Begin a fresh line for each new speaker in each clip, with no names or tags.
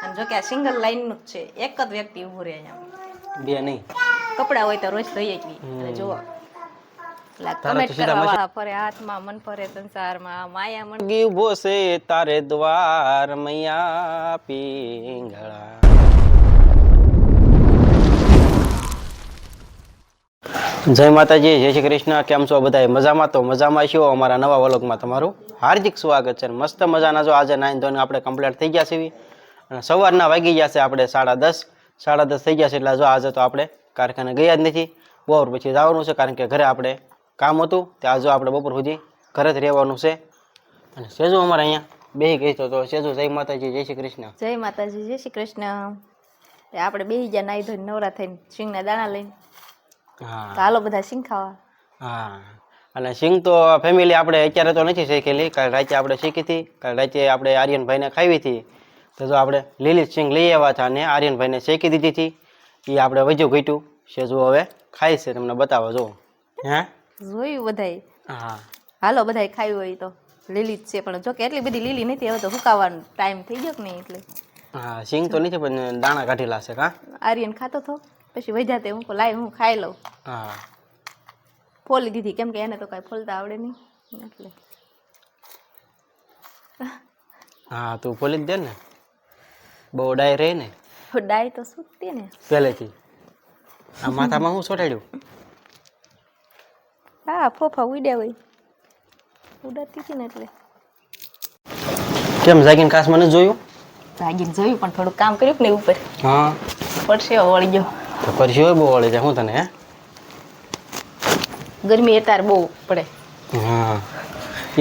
અને જો કે આ સિંગલ લાઈન નું જ છે, એક જ વ્યક્તિ ઊભું રહે અહીંયા,
બે નહીં.
કપડા હોય તો રોજ ધોઈએ જ નહીં. અને જો કમેન્ટ કરવા વાળા ફરે હાથમાં મન ફરે સંસારમાં માયા મન
ગી ઉભો છે તારે દ્વાર મૈયા પિંગળા. જય માતાજી, જય શ્રી કૃષ્ણ. કેમ છો બધા? મજામાં? તો મજામાં છો. અમારા નવા વ્લોગમાં તમારું હાર્દિક સ્વાગત છે. મસ્ત મજાના જો આજે 9 ધોઈને આપણે કમ્પ્લીટ થઈ ગયા છે અને સવારના વાગી ગયા છે આપણે 10:30 થઈ ગયા છે. એટલે જો આજે તો આપણે કારખાને ગયા જ નથી, બપોર પછી જવાનું છે, કારણ કે ઘરે આપણે કામ હતું. ત્યાં જો આપણે બપોર સુધી ઘરે જ રહેવાનું છે. અને સેજુ અમારે અહીંયા બેસી ગઈ તો સેજુ જય માતાજી, જય શ્રી કૃષ્ણ.
જય માતાજી, જય શ્રી કૃષ્ણ. આપણે બેસી ગયા નાઈ ધોઈને નવરા થઈને સિંગના દાણા લઈને.
હા,
તો હાલો બધા સિંગ ખાવા.
હા, અને સિંગ તો ફેમિલી આપણે અત્યારે તો નથી શીખેલી, કાલે રાતે આપણે શીખી હતી. કાલે રાતે આપણે આર્યનભાઈને ખાવી હતી, તો જો આપણે લીલી સિંગ લઈ આવ્યા હતા અને આર્યનભાઈને શેકી દીધી હતી. એ આપણે વજુ ઘટ્યું સેજુ હવે ખાય છે, તમને બતાવો જો. હે
જોયું બધાય?
હા,
હાલો બધાય ખાવી હોય તો લીલી જ છે, પણ જો કે એટલી બધી લીલી નથી, હવે તો હુકાવાનો ટાઈમ થઈ ગયો કે નહીં એટલે.
હા, સિંગ તો નથી પણ દાણા કાઢેલા છે. કા
આર્યન ખાતો હતો, પછી વધ્યા તે હું લાય હું ખાઈ લઉં.
હા,
ફોલી દીધી, કેમ કે એને તો કાંઈ ફોલતા આવડે નહીં એટલે.
હા, તું ફોલી જ દે ને, બહુ ડાય રહે ને.
ડાય તો સૂકતી ને
પહેલેથી. આ માથામાં શું ચોટાડ્યું?
હા, ફોફા ઉડ્યા હોય, ઉડાડતી હતી ને એટલે.
કેમ જાગીને કાશમાં નથી જોયું?
ભાગીને જોયું, પણ થોડું કામ કર્યું ને ઉપર.
હા,
પડશે વળી ગયો.
તો પરસી હોય બહુ વળી જાય. હું તને હે
ગરમી અત્યારે બહુ પડે.
હા,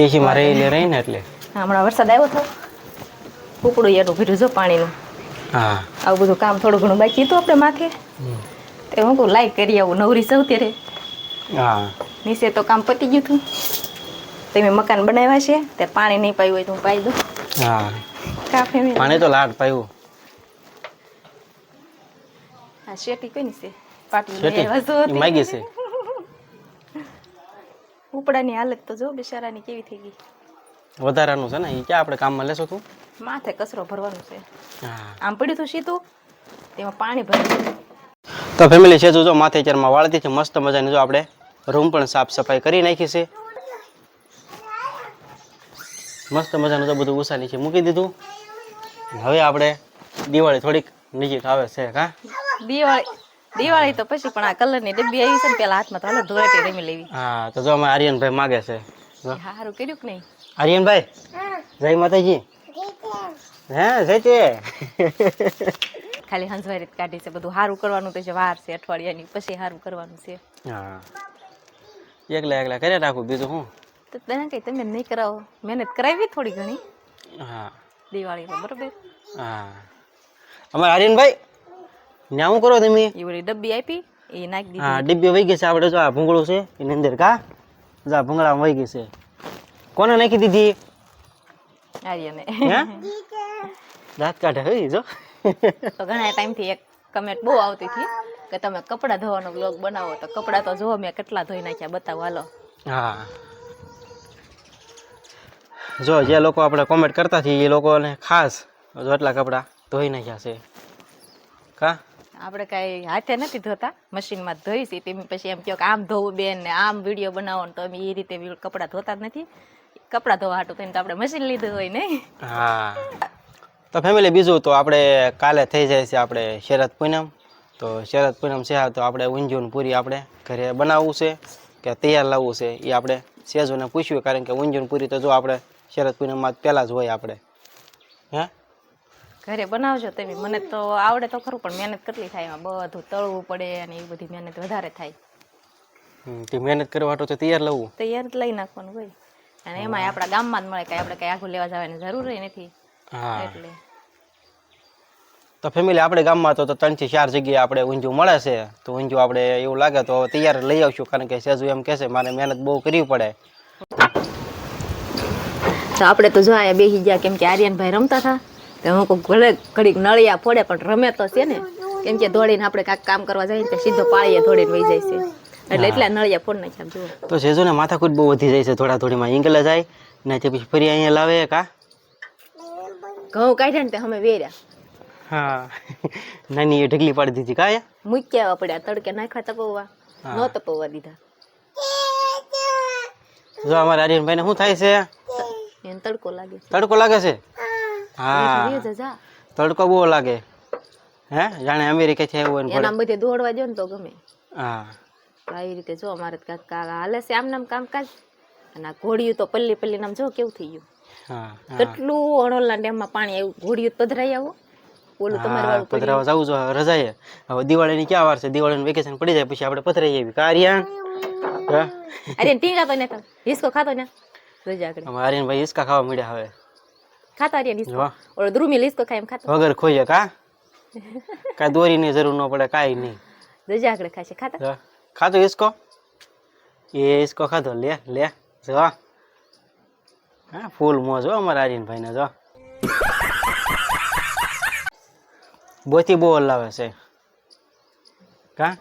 એસીમાં રહી ને એટલે.
હમણાં વરસાદ આવ્યો હતો, કુકડું એટલું ભર્યું જો પાણીનું.
હા,
આવું બધું કામ થોડું ઘણું બાકી હતું આપણે માથે, તે હું કહું લાઈક કરી આવું, નવરી સૌતી રે.
હા,
નીચે તો કામ પતી ગયું હતું, તમે મકાન બનાવ્યા છે, તે પાણી નહીં પાયું હોય તો હું પાઈ દઉં.
હા,
કાફે
પાણી તો લાટ પાયું.
હા, શેટી કઈ છે પાટલું
શેટી માગી છે.
ઉપડાની હાલત તો જો બિચારાની કેવી થઈ ગઈ.
વધારાનું છે ને, એ ક્યાં આપણે કામમાં લેશો તું?
માથે કચરો ભરવાનું છે.
હા,
આમ પડ્યું હતું સીધું, તેમાં પાણી ભર્યું.
તો ફેમિલી છે જો માથે ચારમાં વાળતી છે મસ્ત મજાની. જો આપણે રૂમ પણ સાફ સફાઈ કરી નાખી છે, મસ્ત મજાનું. તો બધું ઉષા નીચે મૂકી દીધું. હવે આપણે દિવાળી થોડીક નજીક આવે છે. કા
દિવાળી તો પછી, પણ આ કલરની ડબ્બી આવી છે ને પેલા હાથમાં, તો હાલો ધોળેટી રમી લેવી.
હા, તો જો અમે આર્યનભાઈ માગે છે.
સારું કર્યું કે નહીં?
આર્યનભાઈ જય માતાજી. હે જય તે
ખાલી હંસવારી કાઢી છે, બધું સારું કરવાનું તો છે, વાર છે અઠવાડિયાની, પછી સારું કરવાનું છે.
હા, એકલા કરી રાખું, બીજું શું.
તો તને કઈ તમે નહીં કરાવો, મહેનત કરાવી થોડી ઘણી.
હા,
દિવાળીમાં બરોબર.
હા, અમારે આર્યનભાઈ ત્યાં શું કરો તમે?
એ ઓલી ડબ્બી આપી એ નાખી દીધી.
હા, ડિબ્બી વહી ગઈ છે આપણે. જો આ ભૂંગળું છે એની અંદર. કા જા ભૂંગળામાં વહી ગઈ છે. કોને નાખી દીધી?
આર્યને.
હે દાંત કાઢે હોય જો.
તો ઘણા ટાઈમથી એક કમેન્ટ બહુ આવતી હતી કે તમે કપડાં ધોવાનો બ્લોગ બનાવો, તો કપડાં તો જો મેં કેટલા ધોઈ નાખ્યા, બતાવો હાલો.
હા, જો જે લોકો આપણે કોમેન્ટ કરતા હતી એ લોકોને ખાસ જો એટલા કપડાં ધોઈ નાખ્યા છે. કા
આપણે કાંઈ હાથે નથી ધોતા, મશીનમાં ધોઈ છે. તેમ પછી એમ કહો કે આમ ધોવું બેન ને આમ વિડીયો બનાવો ને, તો અમે એ રીતે કપડાં ધોતા જ નથી. કપડાં ધોવા હાટું થઈને તો આપણે મશીન લીધું હોય ને.
હા, તો ફેમિલી બીજું તો આપણે કાલે થઈ જાય છે આપણે શરદ પૂનમ. તો શરદ પૂનમ છે, તો આપણે ઊંધિયું પૂરી આપણે ઘરે બનાવવું છે કે તૈયાર લાવવું છે એ આપણે સેજુને પૂછ્યું, કારણ કે ઊંધિયું પૂરી તો જો આપણે શરદ પૂનમમાં પહેલાં જ હોય આપણે. હે
ઘરે બનાવજો તમે, મને તો આવડે તો ખરું, પણ મહેનત કેટલી થાય એમાં, બધું તળવું પડે અને એ બધી મહેનત વધારે થાય.
તે મહેનત કરવા હાટું તો તૈયાર લાવવું,
તૈયાર જ લઈ નાખવાનું હોય. અને એમાં આપણા ગામમાં જ મળે, કાંઈ આપણે કાંઈ આખું લેવા જવાની જરૂર નથી.
હા,
એટલે
તો ફેમિલી આપણે ગામમાં તો 3 થી 4 જગ્યાએ આપણે ઊંધિયું મળે છે. તો ઊંધિયું આપણે એવું લાગે તો તૈયાર લઈ આવશું, કારણ કે સેજુ એમ કહેશે મારે મહેનત બહુ કરવી પડે.
તો આપણે તો જો અહીંયા બેસી ગયા, કેમ કે આર્યનભાઈ રમતા હતા. તો હું કહું ભલે ઘડીક નળિયા ફોડે, પણ રમે તો છે ને, કેમ કે દોડીને આપણે કાંઈક કામ કરવા જઈએ તો સીધો પાળીએ દોડીને વહી જાય છે, એટલે એટલા નળિયા ફોડ નાખ્યા. જુઓ
તો સેજુને માથાકૂટ બહુ વધી જાય છે, થોડા થોડીમાં ઈંગલે જાય ને તે પછી ફરી અહીંયા લાવે. કા
ઘઉં કાઢ્યા ને તે અમે વેર્યા.
હા નાની એ ઢગલી પાડી દીધી કાયા
મૂક્યા આવવા પડ્યા તડકે નાખવા તપવવા ન તપવવા દીધા
જો અમારા આર્યનભાઈ ને શું થાય છે
એને તડકો લાગે છે
તડકો લાગે છે હા
વીજ જા
તડકો બહુ લાગે હે જાણે અમેરિકા થી આવ્યો ને
એના બધે દોડવા જો ને તો ગમે
હા
આવી રીતે જો અમારે કાકા હાલે છે આમ નામ કામકાજ અને આ ઘોડિયું તો પલ્લી પલ્લી નામ જો કેવું થઈ ગયું
હા
કેટલું અણોલના ડેમમાં પાણી આવ્યું ઘોડિયું પધરાઈ આવો ઓલું તમારે વાળું
પધરાવા જવું જો રજાએ હવે દિવાળીની ક્યાં વાર છે દિવાળીનું વેકેશન પડી જાય પછી આપણે પધરાઈ આવી કાર્યા
અરે ટીંગા તો ને હિસકો ખાતો ને રજા આગળ
આર્યનભાઈ હિસકા ખાવા મળ્યા હવે
ખાતા રહ્યા હિસકો ઓલો દ્રુમિલ હિસકો ખાય એમ ખાતો
વગર ખોઈએ કા કાંઈ દોરીની જરૂર ન પડે કાંઈ નહીં
રજા આગળ ખાશે ખાતા
ખાધો હિસકો એ હિસકો ખાધો લે લે જો હા ફૂલ મોજ હો અમારા આર્યનભાઈ ને જો બોથી બહુ હલાવે છે કા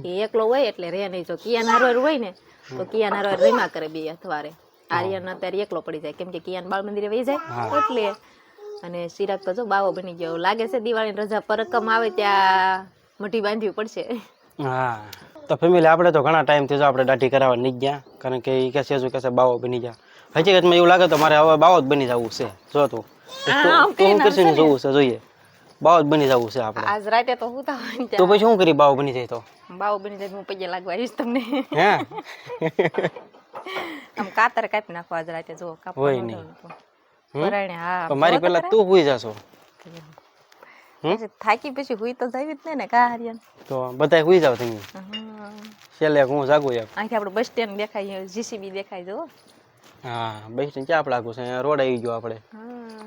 એ એકલો હોય એટલે રે નહીં જો કિયાન હારવાર હોય ને તો કિયાન હારવાર રીમા કરે બે અથવારે આર્યન અત્યારે એકલો પડી જાય કેમ કે કિયાન બાળ મંદિરે વહી જાય એટલે અને સિરાગ તો જો બાવો બની ગયો લાગે છે દિવાળીની રજા પરકમ આવે ત્યાં મઠી બાંધવી પડશે
હા તો ફેમિલી આપણે તો ઘણા ટાઈમથી જો આપણે દાઢી કરાવવા નહીં ગયા કારણ કે એ કહેશે શું કહેશે બાવો બની ગયા હકીકતમાં એવું લાગે તો મારે હવે બાવો જ બની જવું છે જો તું શું કરશે ને જોવું છે જોઈએ બાવો જ બની જવું છે આપણે
આજ રાતે તો હું
તો પછી શું કરી બાવો બની જાય તો
બાવો બની જાય હું પગે લાગવા આવીશ તમને
હે
આમ કાતર કાપી નાખો આજ રાતે જો
હોય નહીં
પરાણે હા
મારી પેલા તું હુઈ જાશો
થાકી પછી હુઈ તો જાવી જ ને કા હરિયન
તો બધાય હુઈ જાવ તમે છેલ્લે હું જાગું યાર
આંખે આપણે બસ સ્ટેન્ડ દેખાય જીસીબી દેખાય જો
હા બસ સ્ટેન્ડ ક્યાં લાગુ છે રોડ આવી ગયો આપણે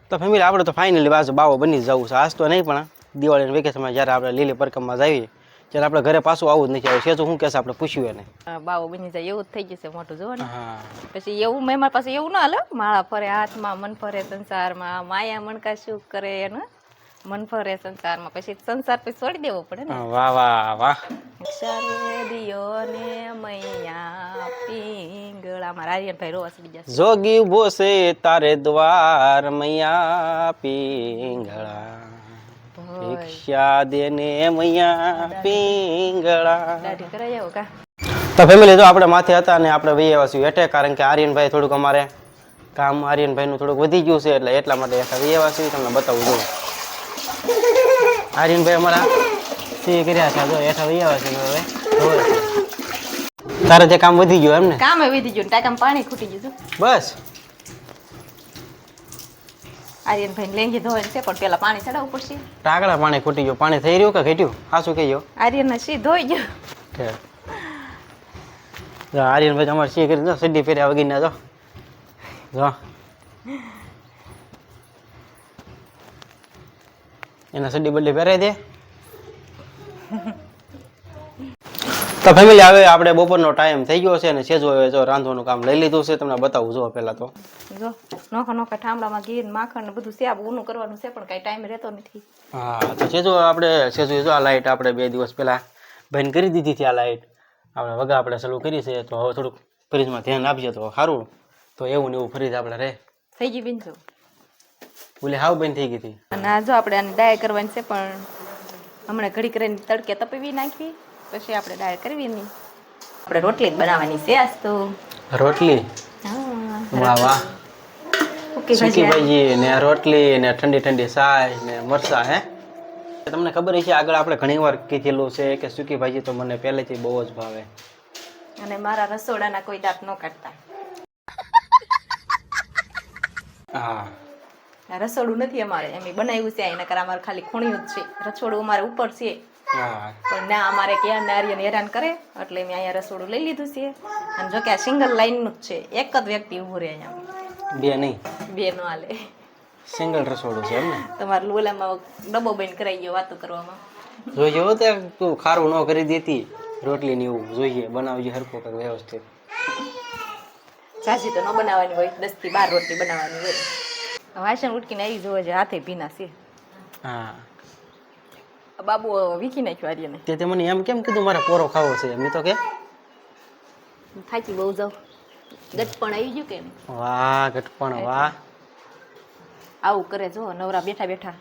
તો ફેમિલી આપણે તો ફાઇનલી બાજુ બાવો બની જવું છે આજ તો નહીં પણ દિવાળીના વેકેશનમાં જ્યારે આપણે લીલી પરકમમાં જઈએ ત્યારે આપણે ઘરે પાછું આવું જ નથી આવ્યું છે તો શું કહેશે આપણે પૂછ્યું એને
બાવો બની જાય એવું જ થઈ જશે મોટું જોવો ને પછી એવું મહેમાન પાસે એવું ના હાલે માળા ફરે હાથમાં મન ફરે સંસારમાં માયા મણકા શું કરે એને મન ફરે સંસારમાં પછી સંસાર પછી છોડી દેવો પડે ને
વાહ વાહ વાહ
દિયો ને મૈયા પિંગળા મારા આર્યનભાઈ રોવા સડી જશે
જોગી ઉભો છે તારે દ્વાર મૈયા પિંગળા ભિક્ષા દેને મૈયા પિંગળા
દાઢી કરાઈ આવો કા
તો ફેમિલી જો આપણે માથે હતા ને આપણે વહી આવ્યા છીએ એટલે કારણ કે આર્યનભાઈ થોડુંક અમારે કામ આર્યનભાઈનું થોડુંક વધી ગયું છે એટલે એટલા માટે વહી આવ્યા છીએ તમને બતાવું જોઉં આર્યનભાઈ અમારા સી કર્યા છે જો હેઠા વહી આવ્યા છે હવે તારે તે કામ વધી ગયું એમ ને
કામ વધી ગયું ટાંકામાં પાણી ખૂટી ગયું
બસ
આર્યનભાઈ લેંગી ધોય છે પણ પેલા પાણી ચડાવવું પડશે
ટાકડા પાણી ખૂટી ગયું પાણી થઈ રહ્યું કે ઘટ્યું હા શું કહેજો
આર્યન સી ધોઈ ગયો
આર્યનભાઈ અમારે સી કરી દો સડી ફેર્યા વગીને જો જો એના સડી બદલી પહેરાઈ દે તો ફેમિલી હવે આપણે બપોરનો ટાઈમ થઈ ગયો છે અને સેજો હવે જો રાંધવાનું કામ લઈ લીધું છે તમને બતાવું જો પહેલા તો
જો નોખા નોખા ઠામડામાં ઘી માખણ ને બધું સેબ ઊનું કરવાનું છે પણ કઈ ટાઈમ રહેતો નથી
હા તો સેજો આપણે સેજો જો આ લાઈટ આપણે 2 દિવસ પહેલા બંધ કરી દીધી હતી આ લાઈટ આપણે વગા આપણે ચાલુ કરી છે તો હવે થોડુંક ફ્રીજમાં ધ્યાન આપીએ તો સારું તો એવું ને એવું ફ્રીજ આપણે રહે
થઈ ગઈ બિનજો
બોલે હાવ બંધ થઈ ગઈ હતી
અને આ જો આપણે આને ડાય કરવાની છે પણ હમણાં ઘડી કરીને તડકે તપવી નાખવી પછી આપણે ડાય કરવી નહીં આપણે રોટલી જ બનાવવાની છે આજ તો
રોટલી વાહ વાહ સૂકી ભાજી ને રોટલી ને ઠંડી ઠંડી સાય ને મરસા હે તમને ખબર છે આગળ આપણે ઘણીવાર કીધેલું છે કે સૂકી ભાજી તો મને પહેલેથી બહુ જ ભાવે
અને મારા રસોડાના કોઈ દાંત ન કાઢતા
હા
રસોડું નથી અમારે એમ બનાવ્યું છે એના કરા અમારે ખાલી ખૂણ્યું જ છે રસોડું અમારે ઉપર છે પણ ના અમારે ક્યાં નારિયેલ હેરાન કરે એટલે મેં અહીંયા રસોડું લઈ લીધું છે અને જો કે આ સિંગલ લાઈનનું જ છે એક જ વ્યક્તિ ઊભું રહે અહીંયા
બે નહીં
બે નો હાલે
સિંગલ રસોડું છે એમ ને
તમારે લોલામાં ડબ્બો બંધ કરાઈ ગયો વાતો કરવામાં
જોઈએ હો તે તું ખારું ન કરી દેતી રોટલી ને એવું જોઈએ બનાવજે હરખું કર વ્યવસ્થિત
સાજી તો ન બનાવવાની હોય 10 થી 12 રોટલી બનાવવાની હોય વાસણ ઉટકીને આવી જોવે છે હાથે ભીના છે
હા
બાબુ વીખી નાખ્યો આર્યને
તે મને એમ કેમ કીધું મારે પોરો ખાવો છે મેં તો કે
થાકી બહુ જાવ ગટપણ આવી ગયું કે નહીં
વાહ ગટપણ વાહ
આવું કરે જો નવરા બેઠા બેઠા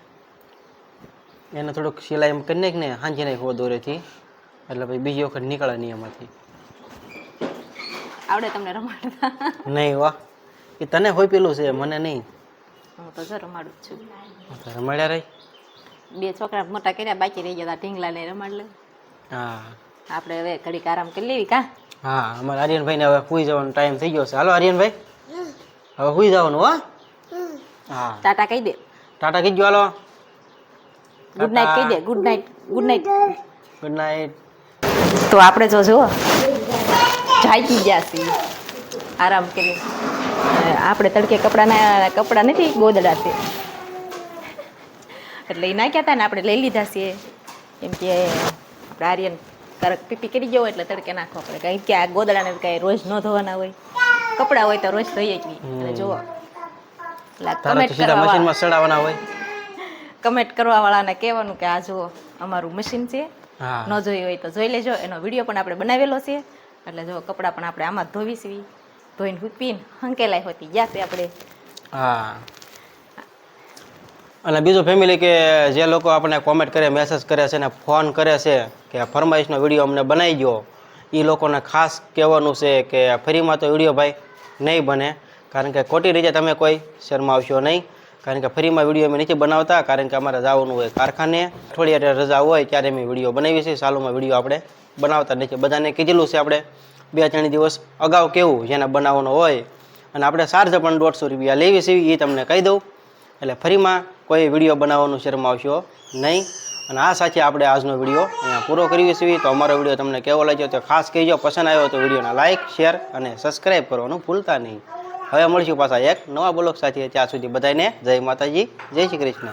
એને થોડુંક સિલાઈ એમ કરી નાખ ને હાંજી નાખ દોરેથી, એટલે પછી બીજી વખત નીકળે નહીં એમાંથી.
આવડે તમને રમાડતા?
નહીં વાહ, એ તને હોય પેલું છે, મને નહીં.
હું તો જો રમાડું જ છું.
રમાડ્યા રહી.
2 છોકરા મોટા કર્યા, બાકી રહી ગયા ઢીંગલા ને રમાડ લે.
હા
આપણે હવે ઘડીક આરામ કરી લેવી કા?
હા, અમારા આર્યનભાઈને હવે સુઈ જવાનો ટાઈમ થઈ ગયો છે. હાલો આર્યનભાઈ, હવે સુઈ જવાનું. હા,
ટાટા કહી દે.
ટાટા કીધું. હાલો,
ગુડ નાઇટ કહી દે. Good night. Good night.
Good night.
તો આપણે જો જુઓ જાગી ગયા છીએ આરામ કરી. આપણે તડકે કપડાં નથી ગોદડા છે એટલે એ નાખ્યા હતા ને આપણે લઈ લીધા છીએ. કેમ કે આપણે આર્યન તરક પીપી કરી ગયો એટલે તડકે નાખવા પડે. કારણ કે આ ગોદડાને કાંઈ રોજ ન ધોવાના હોય, કપડાં હોય તો રોજ ધોઈએ જ નહીં. અને જુઓ
તારા તો સીધા મશીનમાં સડાવવાના હોય.
કમેન્ટ કરવા વાળાને કહેવાનું કે આ જુઓ અમારું મશીન છે,
હા,
ન જોઈ હોય તો જોઈ લેજો. એનો વિડીયો પણ આપણે બનાવેલો છે. એટલે જો કપડાં પણ આપણે આમાં ધોવીશવી, ધોઈને હૂપીને હંકેલાય હોતી ગયા છે આપણે.
હા. અને બીજું ફેમિલી કે જે લોકો આપણને કોમેન્ટ કરે, મેસેજ કરે છે ને ફોન કરે છે કે ફરમાઈશનો વિડીયો અમને બનાવી દો, એ લોકોને ખાસ કહેવાનું છે કે ફરીમાં તો વિડીયો ભાઈ નહીં બને. કારણ કે ખોટી રીતે તમે કોઈ શરમાવશો નહીં. કારણ કે ફરીમાં વિડીયો અમે નથી બનાવતા, કારણ કે અમારે જવાનું હોય કારખાને. અઠવાડિયે રજા હોય ત્યારે અમે વિડીયો બનાવીએ છીએ. સાલુમાં વિડીયો આપણે બનાવતા નથી. બધાને કીધેલું છે આપણે 2-3 દિવસ અગાઉ કેવું જેને બનાવવાનો હોય. અને આપણે ચાર્જ પણ 150 રૂપિયા લેવી છે, એ તમને કહી દઉં. એટલે ફરીમાં કોઈ વિડીયો બનાવવાનું શરમાવશો નહીં. અને આ સાથે આપણે આજનો વિડીયો અહીંયા પૂરો કરીએ છીએ. તો અમારો વિડીયો તમને કેવો લાગ્યો તો ખાસ કહેજો. પસંદ આવ્યો તો વિડીયોને લાઇક, શેર અને સબસ્ક્રાઈબ કરવાનું ભૂલતા નહીં. હવે મળશું પાછા એક નવા બ્લોગ સાથે. ત્યાં સુધી બધાને જય માતાજી, જય શ્રી કૃષ્ણ.